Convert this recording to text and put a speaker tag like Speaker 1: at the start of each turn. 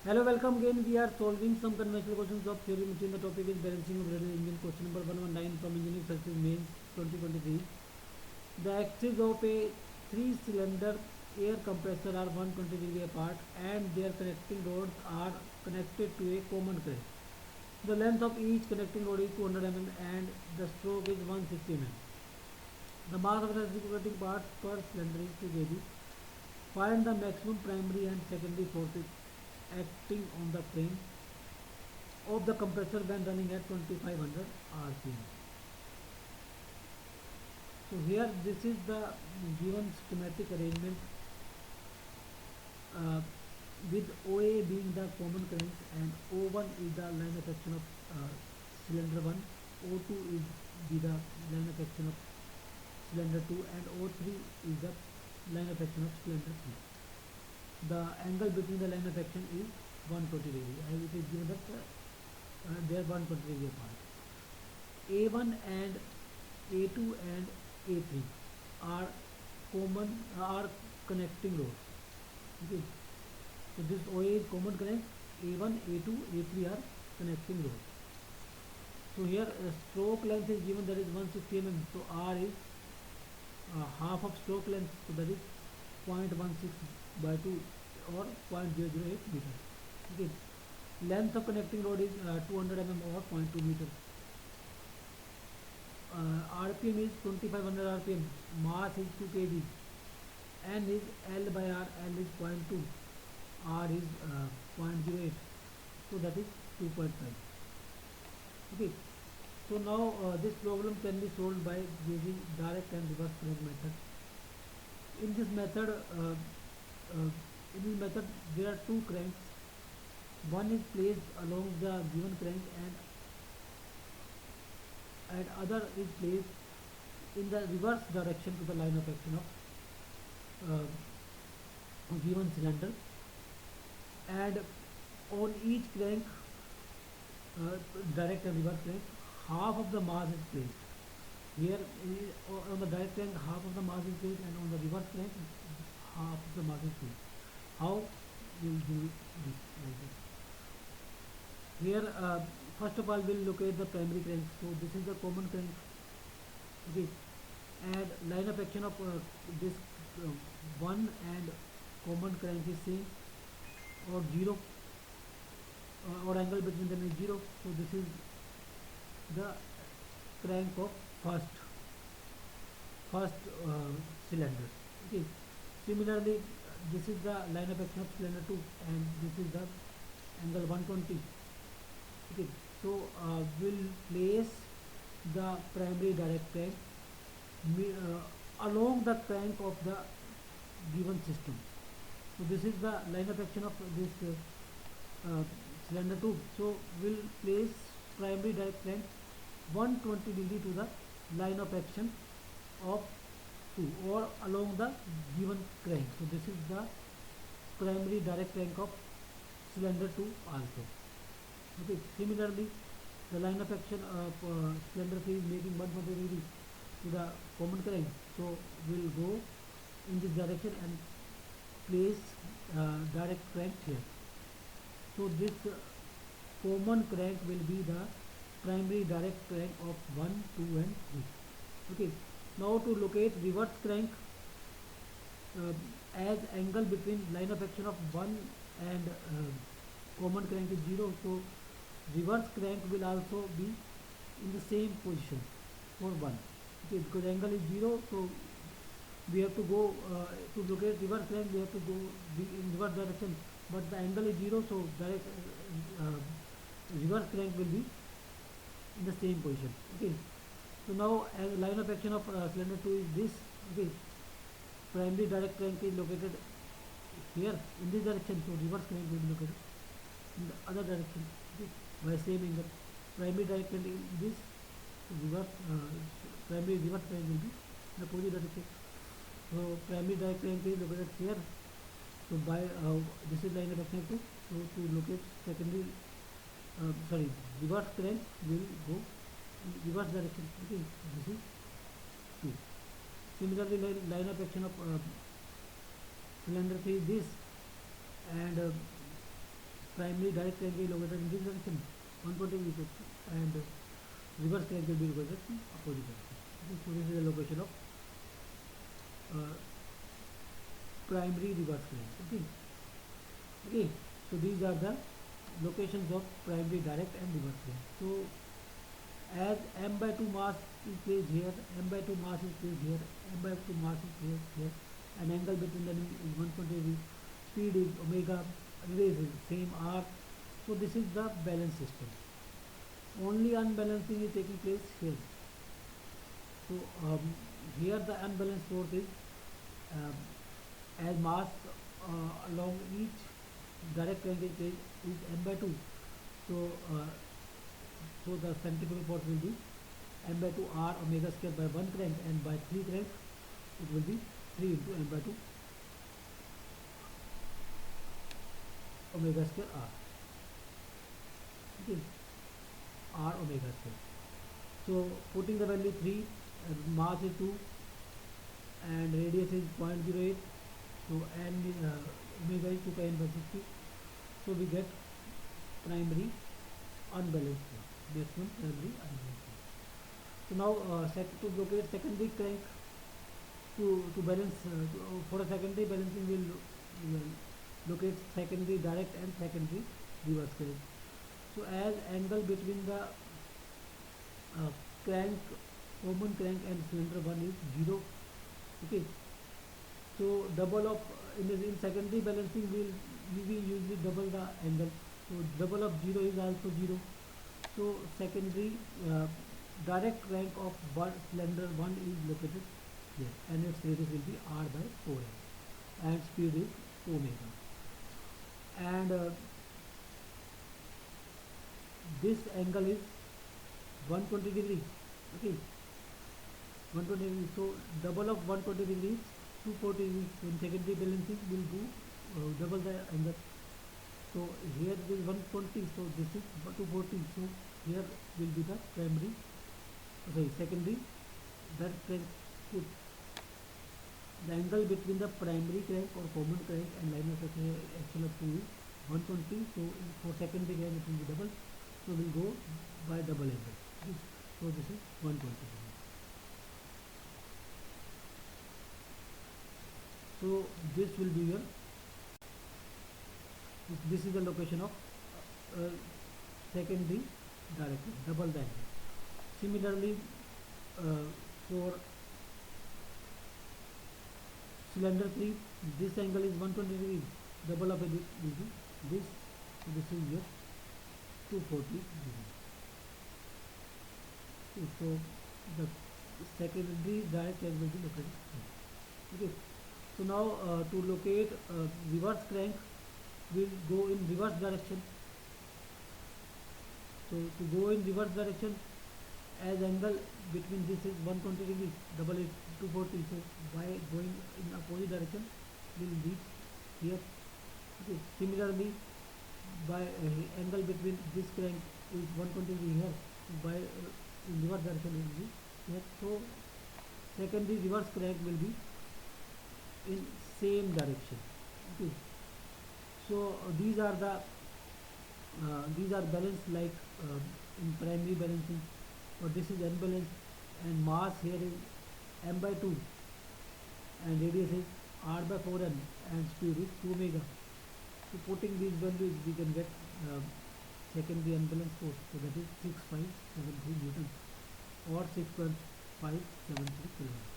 Speaker 1: Hello, welcome again. We are solving some conventional questions of theory material. The topic is balancing of radial engine. Question number 119 from Engineering Services Mains 2023. The axes of a three-cylinder air compressor are 120 degrees apart and their connecting rods are connected to a common crank. The length of each connecting rod is 200 mm and the stroke is 160 mm. The mass of the reciprocating parts per cylinder is 2 kg. Find the maximum primary and secondary forces acting on the frame of the compressor when running at 2500 rpm. So here this is the given schematic arrangement uh, with OA being the common current and O1 is the line of action of cylinder 1, O2 is the line of action of cylinder 2 and O3 is the line of action of cylinder 3. The angle between the line of action is 120 degree as it is given that they are 120 degree apart. A1 and A2 and A3 are connecting rods. Okay. So this OA is common connect. A1, A2, A3 are connecting rods. So here stroke length is given, that is 160 mm. So R is half of stroke length, so that is 0.16 by 2 or 0.008 meter. Okay. Length of connecting rod is 200 mm or 0.2 meter. RPM is 2500 RPM. Mass is 2 kg. N is L by R. L is 0.2. R is 0.08. So that is 2.5. Okay. So now this problem can be solved by using direct and reverse crank method. In this method, there are two cranks. One is placed along the given crank and other is placed in the reverse direction to the line of action of given cylinder, and on each crank, direct and reverse crank, half of the mass is placed. Here on the direct crank half of the mass is placed and on the reverse crank half of the mass is placed. How we will do this like this? Here first of all we will locate the primary crank. So this is the common crank. Okay, and line of action of this one and common crank is same or 0 or angle between them is 0. So this is the crank of first cylinder. Okay, similarly this is the line of action of cylinder 2 and this is the angle 120. Okay, so we'll place the primary direct crank along the crank of the given system. So this is the line of action of this cylinder 2. So we'll place primary direct crank 120 degree to the line of action of 2 or along the given crank. So this is the primary direct crank of cylinder 2 also. Okay, similarly the line of action of cylinder 3 is making 120 degree to the common crank. So we'll go in this direction and place direct crank here. So this common crank will be the primary direct crank of 1, 2 and 3. Okay, now to locate reverse crank, as angle between line of action of 1 and common crank is 0, so reverse crank will also be in the same position for 1. Okay, because angle is 0, so we have to go to locate reverse crank, we have to go in reverse direction, but the angle is 0, so direct reverse crank will be in the same position. Okay, so now line of action of cylinder 2 is this. Okay, primary direct crank is located here in this direction, so reverse crank will be located in the other direction. Okay, by same angle. Primary direct crank is this, reverse primary reverse crank will be in the opposite direction. So primary direct crank is located here. So by this is line of action 2. So to locate secondary reverse crank will go in reverse direction. Okay, this is 2. Similarly, line of action of cylinder 3 is this, and primary direct crank is located in this direction 120 degree, and reverse crank will be located in opposite direction. Okay, so this is the location of primary reverse crank. Okay, so these are the locations of primary direct and reverse crank. So as m by 2 mass is placed here, m by 2 mass is placed here, m by 2 mass is placed here, and angle between them is 120 degree, speed is omega, radius is same r. So this is the balance system. Only unbalancing is taking place here. So here the unbalanced force is as mass along each direct crank is m by 2. So so the centrifugal force will be m by 2 r omega square by 1 crank, and by 3 crank it will be 3 into m by 2 omega square r. Okay, r omega square. So putting the value 3, mass is 2 and radius is 0.08, so n omega is 2 pi n by 60. So we get primary unbalanced force. This one primary unbalanced force. So now to locate secondary crank, to balance for a secondary balancing will locate secondary direct and secondary reverse crank. So as angle between the crank, common crank and cylinder one is 0. Okay, so double of in secondary balancing we usually double the angle. So double of 0 is also 0. So secondary direct crank of cylinder 1 is located here, and its radius will be r by 4m, and speed is omega. And this angle is 120 degree. Okay, 120 degree. So double of 120 degrees 240 degrees. In secondary balancing will do double the angle. So here it is 120, so this is 240. So here will be the primary, sorry, secondary. That crank put the angle between the primary crank or common crank and line of action of 2 is 120. So for secondary crank it will be double. So we'll go by double angle. Okay. So this is 120 degree. So this will be your, this is the location of secondary direct crank, double the angle. Similarly for cylinder 3, this angle is 120 degree, double of it will be this. So this is your 240 degree. Okay, so the secondary direct crank will be located here. Okay, so now to locate reverse crank, will go in reverse direction. So to go in reverse direction, as angle between this is 120 degree, double it 240. So by going in opposite direction will reach here. Okay, similarly by angle between this crank is 120 degree here, by in reverse direction will be here. So secondary reverse crank will be in same direction. Okay, so these are the balanced like in primary balancing, or this is unbalanced, and mass here is m by 2 and radius is r by 4m and speed is 2 omega. So putting these values we can get secondary unbalanced force. So that is 6573 Newton or 6.573 kilograms.